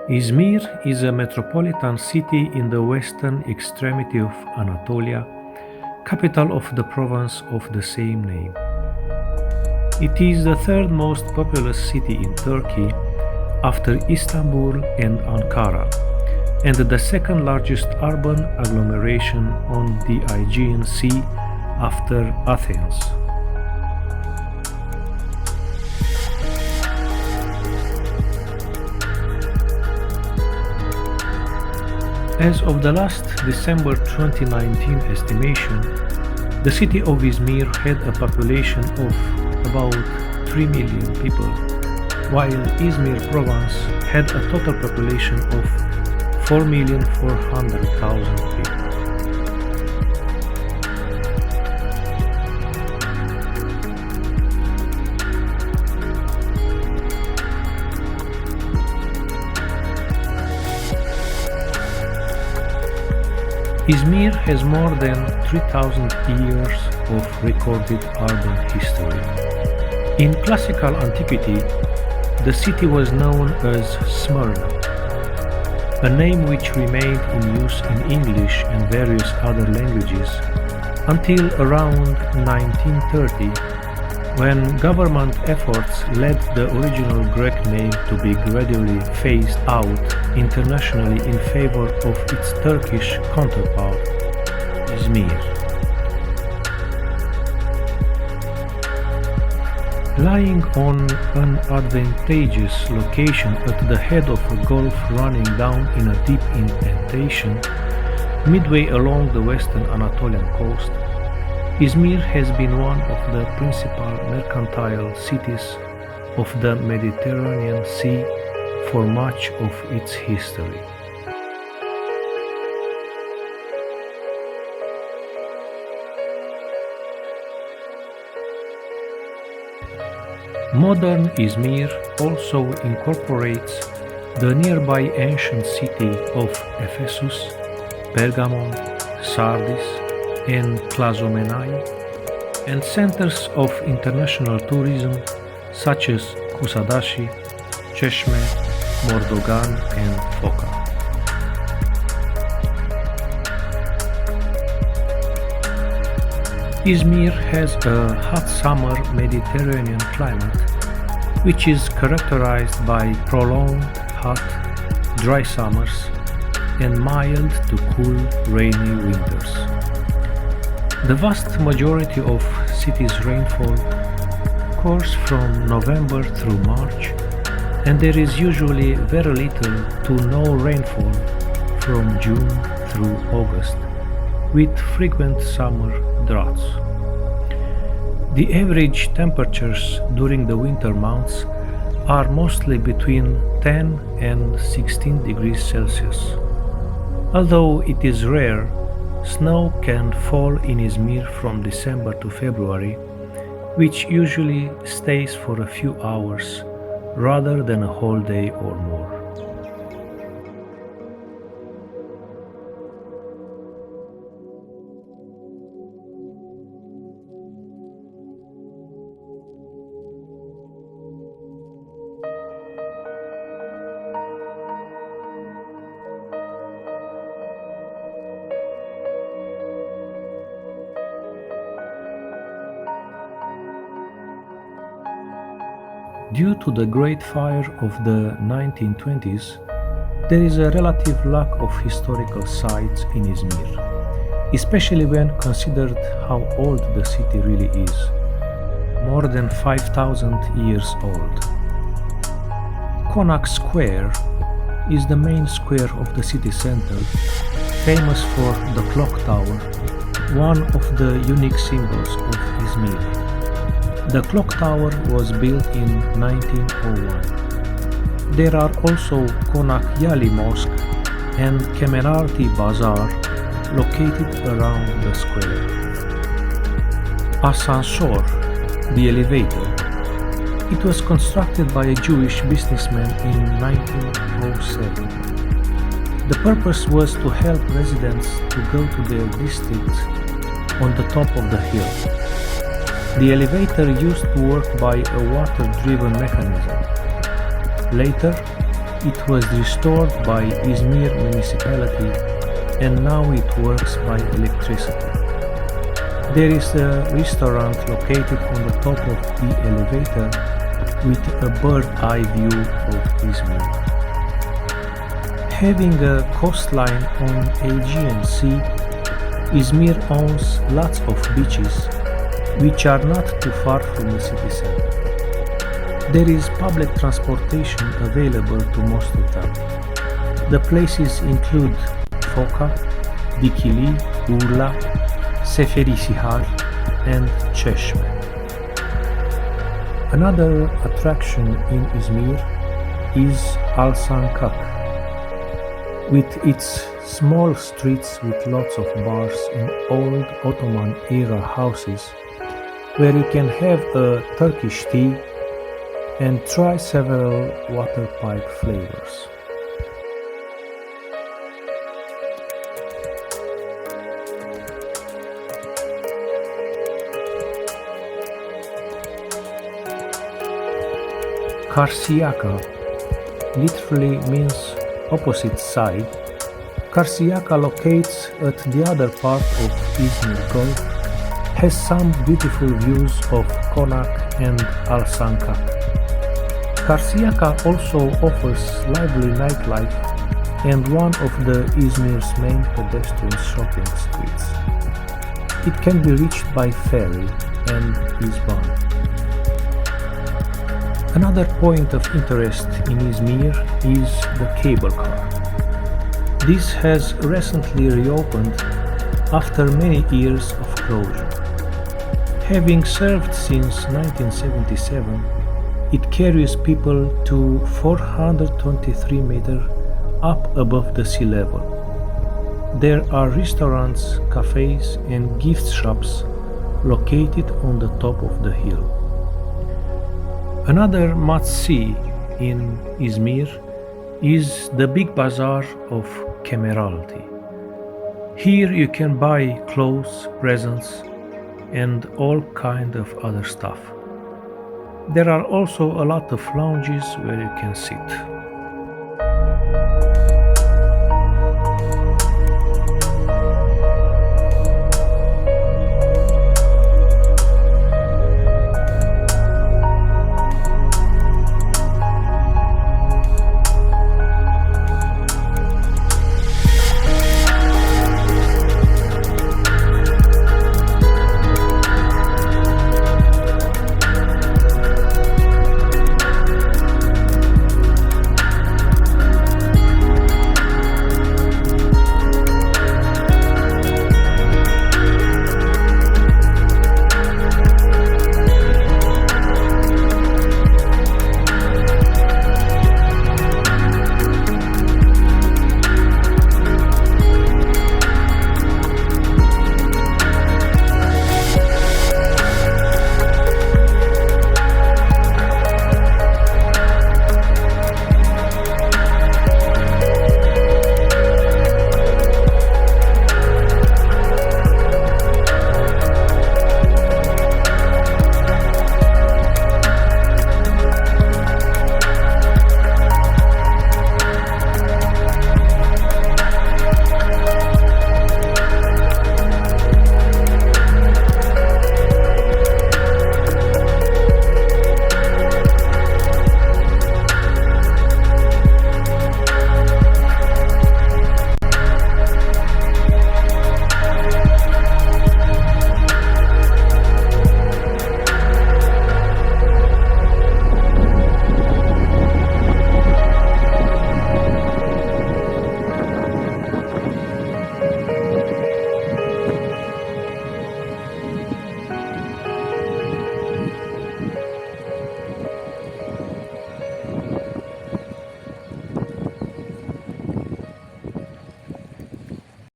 Izmir is a metropolitan city in the western extremity of Anatolia, capital of the province of the same name. It is the third most populous city in Turkey after Istanbul and Ankara, and the second largest urban agglomeration on the Aegean Sea after Athens. As of the last December 2019 estimation, the city of Izmir had a population of about 3 million people, while Izmir province had a total population of 4,400,000 people. Izmir has more than 3,000 years of recorded urban history. In classical antiquity, the city was known as Smyrna, a name which remained in use in English and various other languages until around 1930, when government efforts led the original Greek name to be gradually phased out internationally in favor of its Turkish counterpart, Izmir. Lying on an advantageous location at the head of a gulf running down in a deep indentation, midway along the western Anatolian coast, Izmir has been one of the principal mercantile cities of the Mediterranean Sea for much of its history. Modern Izmir also incorporates the nearby ancient city of Ephesus, Pergamon, Sardis, and Klazomenai, and centers of international tourism such as Kusadashi, Çeşme, Mordogan, and Foça. Izmir has a hot summer Mediterranean climate, which is characterized by prolonged hot, dry summers and mild to cool, rainy winters. The vast majority of city's rainfall occurs from November through March, and there is usually very little to no rainfall from June through August, with frequent summer droughts. The average temperatures during the winter months are mostly between 10 and 16 degrees Celsius. Although it is rare, snow can fall in Izmir from December to February, which usually stays for a few hours rather than a whole day or more. Due to the Great Fire of the 1920s, there is a relative lack of historical sites in Izmir, especially when considered how old the city really is, more than 5,000 years old. Konak Square is the main square of the city center, famous for the clock tower, one of the unique symbols of Izmir. The clock tower was built in 1901. There are also Konak Yali Mosque and Kemeralty Bazaar located around the square. Asansör, the elevator. It was constructed by a Jewish businessman in 1907. The purpose was to help residents to go to their districts on the top of the hill. The elevator used to work by a water-driven mechanism. Later, it was restored by Izmir municipality and now it works by electricity. There is a restaurant located on the top of the elevator with a bird-eye view of Izmir. Having a coastline on Aegean Sea, Izmir owns lots of beaches which are not too far from the city center. There is public transportation available to most of them. The places include Foca, Dikili, Urla, Seferisihar and Çeşme. Another attraction in Izmir is Alsancak, with its small streets with lots of bars and old Ottoman-era houses where you can have a Turkish tea and try several water pipe flavors. Karşıyaka literally means opposite side. Karşıyaka locates at the other part of Izmir Gulf, has some beautiful views of Konak and Alsancak. Karşıyaka also offers lively nightlife and one of the Izmir's main pedestrian shopping streets. It can be reached by ferry and is bound. Another point of interest in Izmir is the cable car. This has recently reopened after many years of closure. Having served since 1977, it carries people to 423 meters up above the sea level. There are restaurants, cafes and gift shops located on the top of the hill. Another must-see in Izmir is the big bazaar of Kemeralty. Here you can buy clothes, presents and all kind of other stuff. There are also a lot of lounges where you can sit.